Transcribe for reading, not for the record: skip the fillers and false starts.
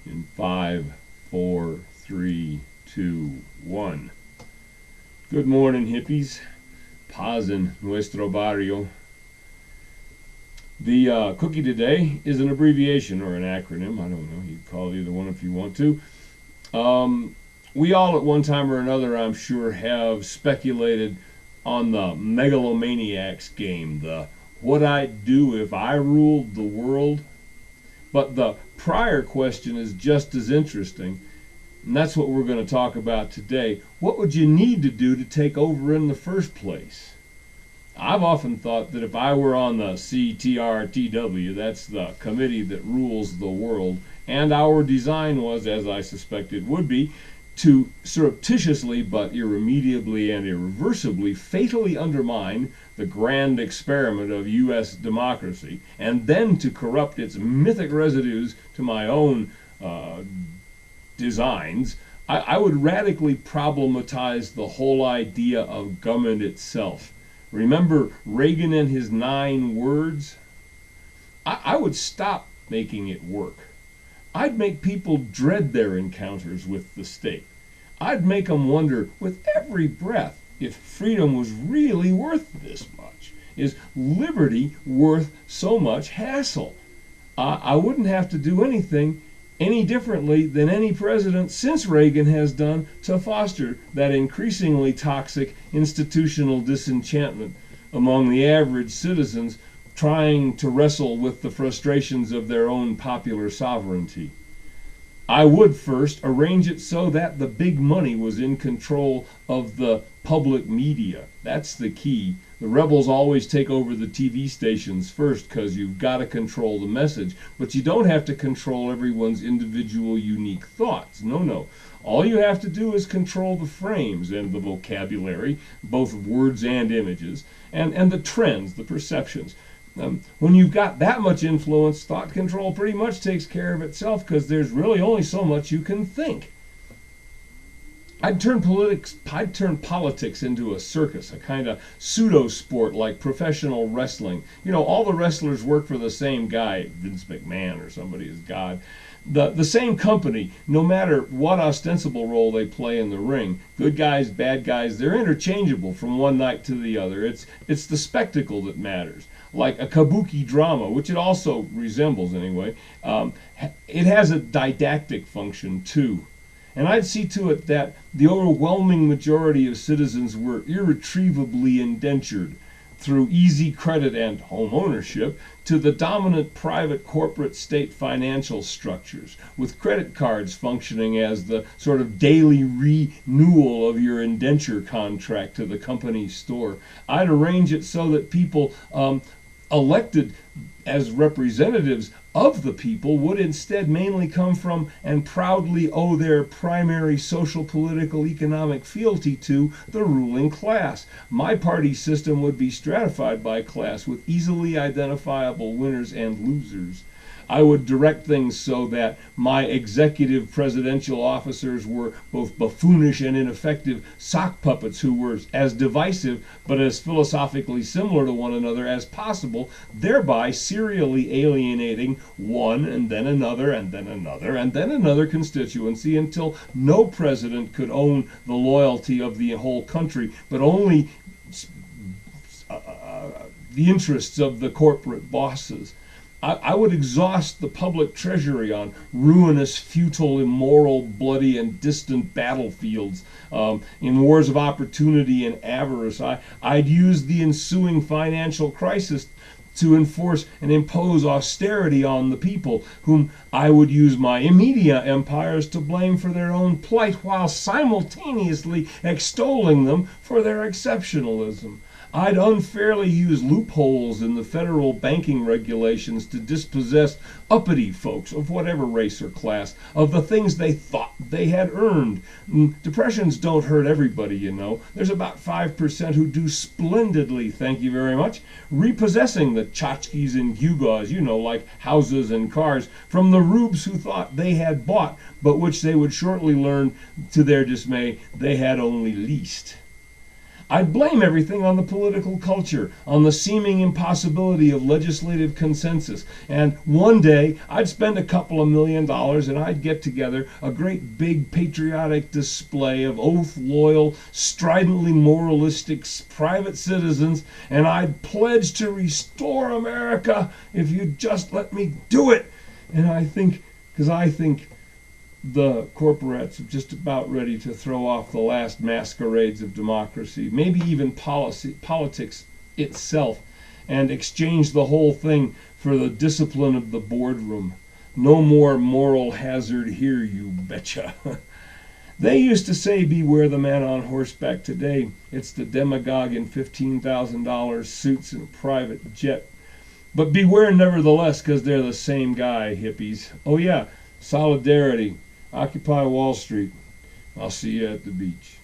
in 5, 4, 3, 2, 1. Good morning, hippies. Paz en nuestro barrio. The cookie today is an abbreviation or an acronym. I don't know. You can call it either one if you want to. We all at one time or another, I'm sure, have speculated on the megalomaniacs game, the what I'd do if I ruled the world. But the prior question is just as interesting, and that's what we're going to talk about today. What would you need to do to take over in the first place? I've often thought that if I were on the CTRTW, that's the committee that rules the world, and our design was, as I suspect it would be, to surreptitiously but irremediably and irreversibly fatally undermine the grand experiment of U.S. democracy, and then to corrupt its mythic residues to my own designs, I would radically problematize the whole idea of government itself. Remember Reagan and his 9 words? I would stop making it work. I'd make people dread their encounters with the state. I'd make them wonder with every breath if freedom was really worth this much. Is liberty worth so much hassle? I wouldn't have to do anything any differently than any president since Reagan has done to foster that increasingly toxic institutional disenchantment among the average citizens trying to wrestle with the frustrations of their own popular sovereignty. I would first arrange it so that the big money was in control of the public media. That's the key. The rebels always take over the TV stations first because you've got to control the message, but you don't have to control everyone's individual unique thoughts. No. All you have to do is control the frames and the vocabulary, both words and images, and the trends, the perceptions. When you've got that much influence, thought control pretty much takes care of itself because there's really only so much you can think. I'd turn politics into a circus, a kind of pseudo-sport like professional wrestling. You know, all the wrestlers work for the same guy, Vince McMahon or somebody is God. The same company, no matter what ostensible role they play in the ring, good guys, bad guys, they're interchangeable from one night to the other. It's the spectacle that matters. Like a kabuki drama, which it also resembles anyway, it has a didactic function too. And I'd see to it that the overwhelming majority of citizens were irretrievably indentured through easy credit and home ownership to the dominant private corporate state financial structures, with credit cards functioning as the sort of daily renewal of your indenture contract to the company's store. I'd arrange it so that people elected as representatives of the people would instead mainly come from and proudly owe their primary social, political, economic fealty to the ruling class. My party system would be stratified by class with easily identifiable winners and losers. I would direct things so that my executive presidential officers were both buffoonish and ineffective sock puppets who were as divisive but as philosophically similar to one another as possible, thereby serially alienating one and then another and then another and then another constituency until no president could own the loyalty of the whole country, but only the interests of the corporate bosses. I would exhaust the public treasury on ruinous, futile, immoral, bloody, and distant battlefields. In wars of opportunity and avarice, I'd use the ensuing financial crisis to enforce and impose austerity on the people, whom I would use my media empires to blame for their own plight while simultaneously extolling them for their exceptionalism. I'd unfairly use loopholes in the federal banking regulations to dispossess uppity folks of whatever race or class of the things they thought they had earned. Depressions don't hurt everybody, you know. There's about 5% who do splendidly, thank you very much, repossessing the tchotchkes and gewgaws, you know, like houses and cars, from the rubes who thought they had bought, but which they would shortly learn, to their dismay, they had only leased. I'd blame everything on the political culture, on the seeming impossibility of legislative consensus. And one day, I'd spend a couple of $1 million and I'd get together a great big patriotic display of oath-loyal, stridently moralistic private citizens, and I'd pledge to restore America if you'd just let me do it. And I think the corporates are just about ready to throw off the last masquerades of democracy, maybe even politics itself, and exchange the whole thing for the discipline of the boardroom. No more moral hazard here, you betcha. They used to say, beware the man on horseback. Today, it's the demagogue in $15,000 suits and a private jet. But beware nevertheless, because they're the same guy, hippies. Oh yeah, solidarity. Occupy Wall Street. I'll see you at the beach.